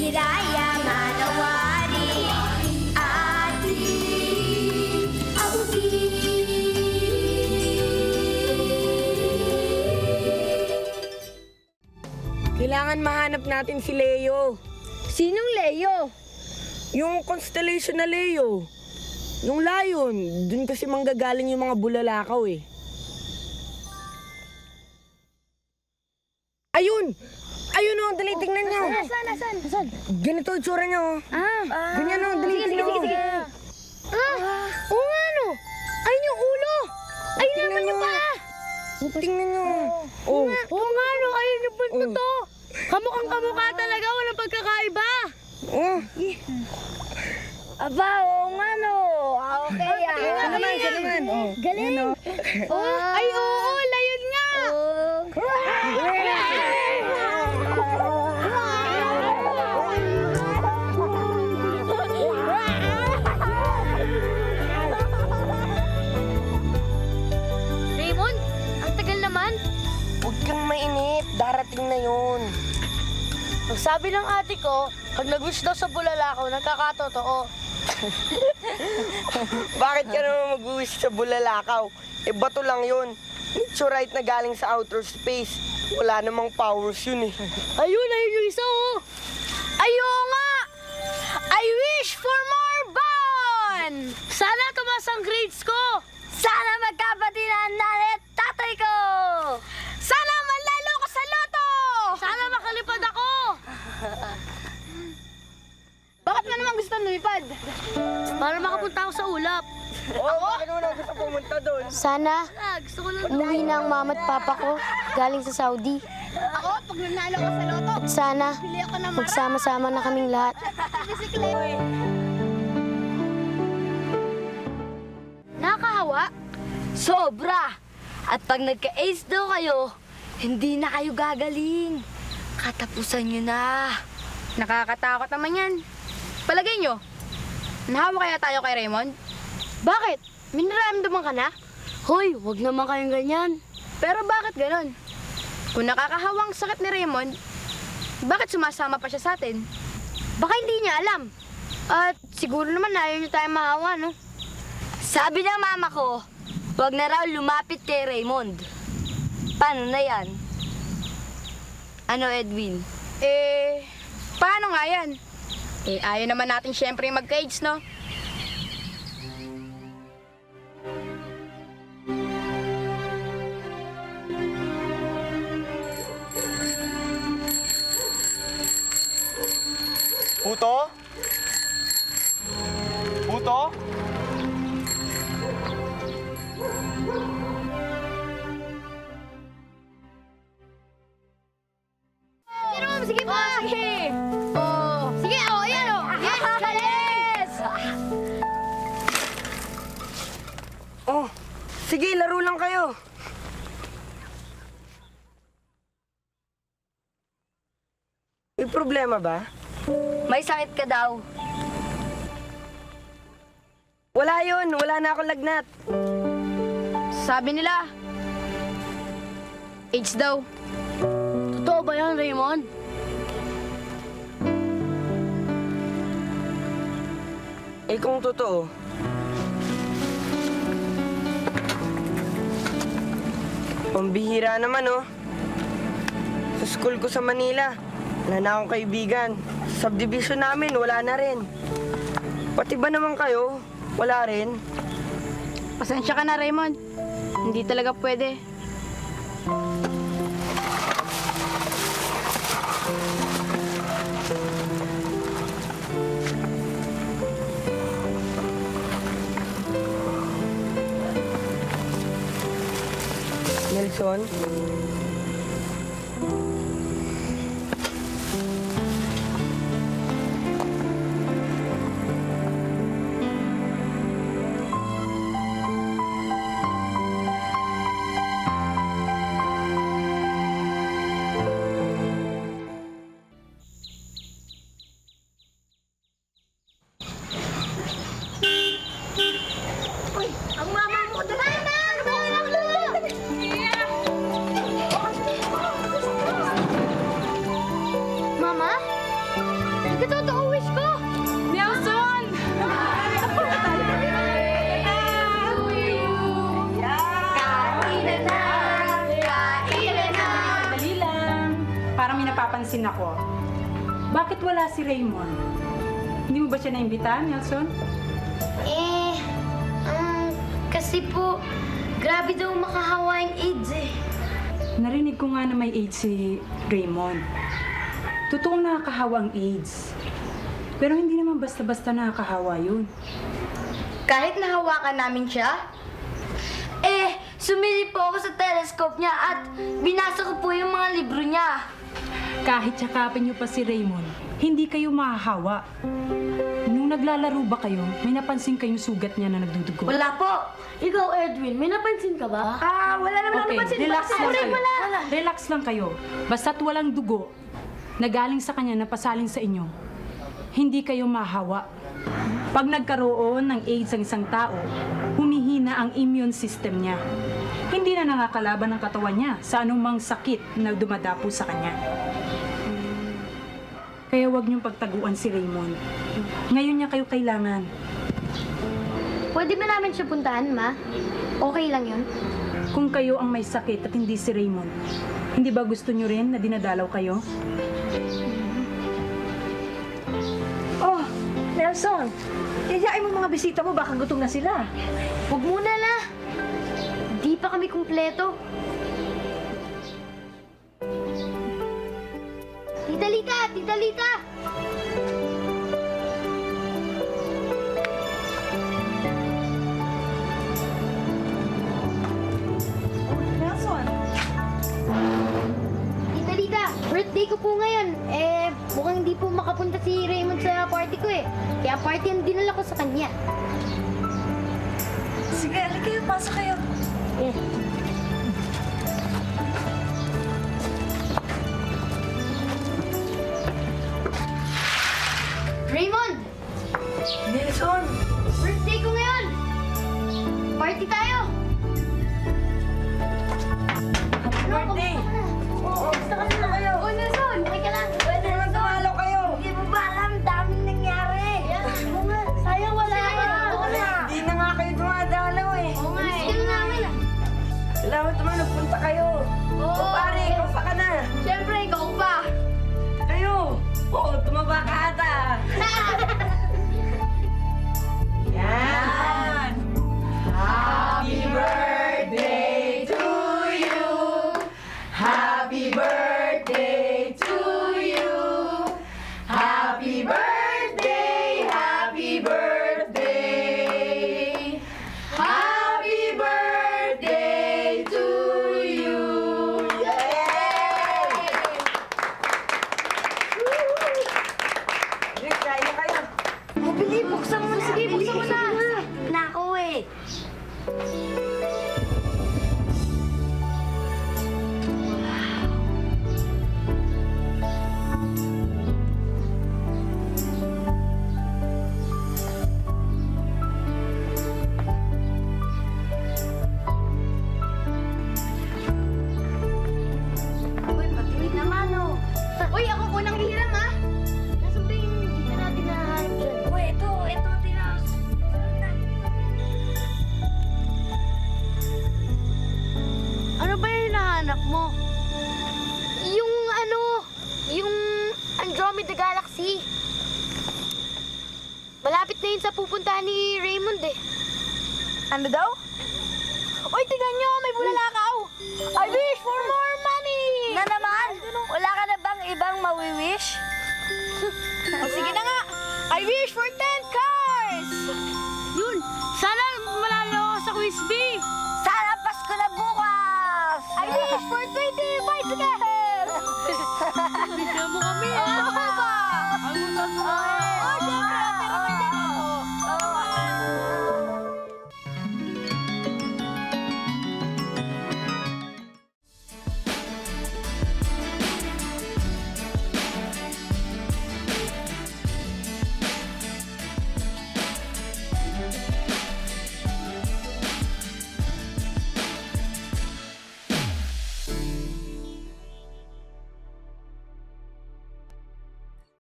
hiraya manawari ating abutin. Kailangan mahanap natin si Leo. Sinong Leo? Yung constellation na Leo. Yung lion. Dun kasi manggagaling yung mga bulalakaw eh. Ayun! Ayun o, dali, tingnan nyo. Nasaan? Ganito yung tsura nyo. Ganyan o, dali, tingnan nyo. Oo nga no. Ayun yung ulo. Ayun Tingnan naman yung nyo. paa. Tingnan nyo. Oh. Oo nga no, ayun yung buntot to. Kamukhang kamukha talaga, walang pagkakaiba. Oh. Aba, oo nga no. Okay Siya naman. Oh. Galing. Ay, oo, layon nga. Raymond, ang tagal naman. Huwag kang mainip. Darating na yun. Ang sabi ng ate ko, pag nag-wish daw sa bulalakaw, nagkakatotoo. Bakit ka naman mag-wish sa bulalakaw? Eh, bato lang yun. Meteorite na galing sa outer space. Wala namang powers yun eh. Ayun yung isa oh. Ayun nga! I wish for more bon! Sana tumaas ang grades ko! Sana magkapati na ang nanay at tatay ko! Sana manlalo ko sa loto! Sana makalipad ako! Bakit mo naman gusto lumipad? Para makapunta ako sa ulap. Bakit naman ako gusto pumunta doon? Sana Gusto ko lang. umuwi na ang mama at papa ko galing sa Saudi. Ako, pag nanalo ko sa loto, At sana pili ako ng magsama-sama na kaming lahat. bisikleta. Nakakahawa? Sobra! At pag nagka-ace daw kayo, hindi na kayo gagaling. Katapusan nyo na. Nakakatakot naman yan. Palagay nyo, nahawa kaya tayo kay Raymond? Bakit? May nararamdaman ka na? Hoy, wag naman kayong ganyan. Pero bakit ganon? Kung nakakahawang sakit ni Raymond, bakit sumasama pa siya sa atin? Baka hindi niya alam. At siguro naman ayaw niyo tayo mahawa, no? Sabi ng mama ko, wag na raw lumapit kay Raymond. Paano na yan? Ano, Edwin? Paano nga yan? Ayaw naman natin syempre magka-AIDS, no? Puto? Puto? Sige pa! Sige! Oh. Sige, oh, yan oh! Yes! Yes! Oh, sige, laro lang kayo. May problema ba? May sakit ka daw. Wala yun, wala na akong lagnat. Sabi nila, AIDS daw. Totoo ba yan, Raymond? Eh kung totoo, pambihira naman oh. Sa school ko sa Manila, wala na akong kaibigan. Sa subdivision namin, wala na rin. Pati ba naman kayo, wala rin? Pasensya ka na, Raymond. Hindi talaga pwede. Nelson? Ang mama mo! Dali na! Totoo wish ko! Nelson! Dali lang. Parang may napapansin ako. Bakit wala si Raymond? Hindi mo ba siya naimbita, Nelson? Kasi po, grabe daw makahawa yung AIDS eh. Narinig ko nga na may AIDS si Raymond. Totoong nakakahawa ang AIDS. Pero hindi naman basta-basta nakakahawa yun. Kahit nahawakan namin siya? Sumili po ako sa telescope niya at binasa ko po yung mga libro niya. Kahit yakapin niyo pa si Raymond, hindi kayo mahahawa. Nung naglalaro ba kayo, may napansin kayong sugat niya na nagdudugo? Wala po. Ikaw, Edwin, may napansin ka ba? Wala naman Okay, relax lang kayo. Relax lang kayo. Basta't walang dugo na galing sa kanya na pasaling sa inyo, hindi kayo mahawa. Pag nagkaroon ng AIDS ang isang tao, humihina ang immune system niya. Hindi na nakakalaban ang katawan niya sa anumang sakit na dumadapo sa kanya. Kaya huwag niyong pagtaguan si Raymond. Ngayon niya kayo kailangan. Pwede ba namin siya puntahan, Ma? Okay lang yun? Kung kayo ang may sakit at hindi si Raymond, hindi ba gusto niyo rin na dinadalaw kayo? Oh, Nelson, yayain mo mga bisita mo, baka gutom na sila. Huwag muna na. Di pa kami kumpleto. Tita Lita! Tita Lita! Nelson, Tita Lita, birthday ko po ngayon. Mukhang hindi po makapunta si Raymond sa party ko eh. Kaya party ang dinala ko sa kanya. sige, alika kayo, pasok kayo. Raymond! Nelson! Birthday ko ngayon! Party tayo! Happy birthday! Oo, gusto ka na kayo. Oo, Nelson, okay ka lang. Pwede naman tumalo kayo! Hindi mo ba alam, daming nangyari. Oo nga, sayang wala ka. Oo nga. Hindi na nga kayo dumadalaw eh. Oo nga eh. Miss ka na namin. Salamat naman, nagpunta kayo. Oo. O pare, kamusta ka na? Siyempre, ikaw pa. Kayo! Oo, tumaba ka ata. Yan! Happy birthday to you! Happy birthday to you! Happy birthday! Happy birthday! Happy birthday to you! Yay! Kaya na kayo. Mabili, buksan mo na. Sige, buksan mo na. Nako eh. Uy, patingin naman oh. Uy, ako unang hiram ha. Nasaan ba yung hindi ka natin nahanap dyan? Uy, ito, tinaas. Ano ba yung hinahanap mo? Yung Andromeda Galaxy. Malapit na yun sa pupuntahan ni Raymond eh. Ano daw? Uy, tignan nyo, may bulalakaw. I wish for more money. Na naman? Wala ka na bang ibang mawi-wish? O sige na nga. I wish for 10 cars.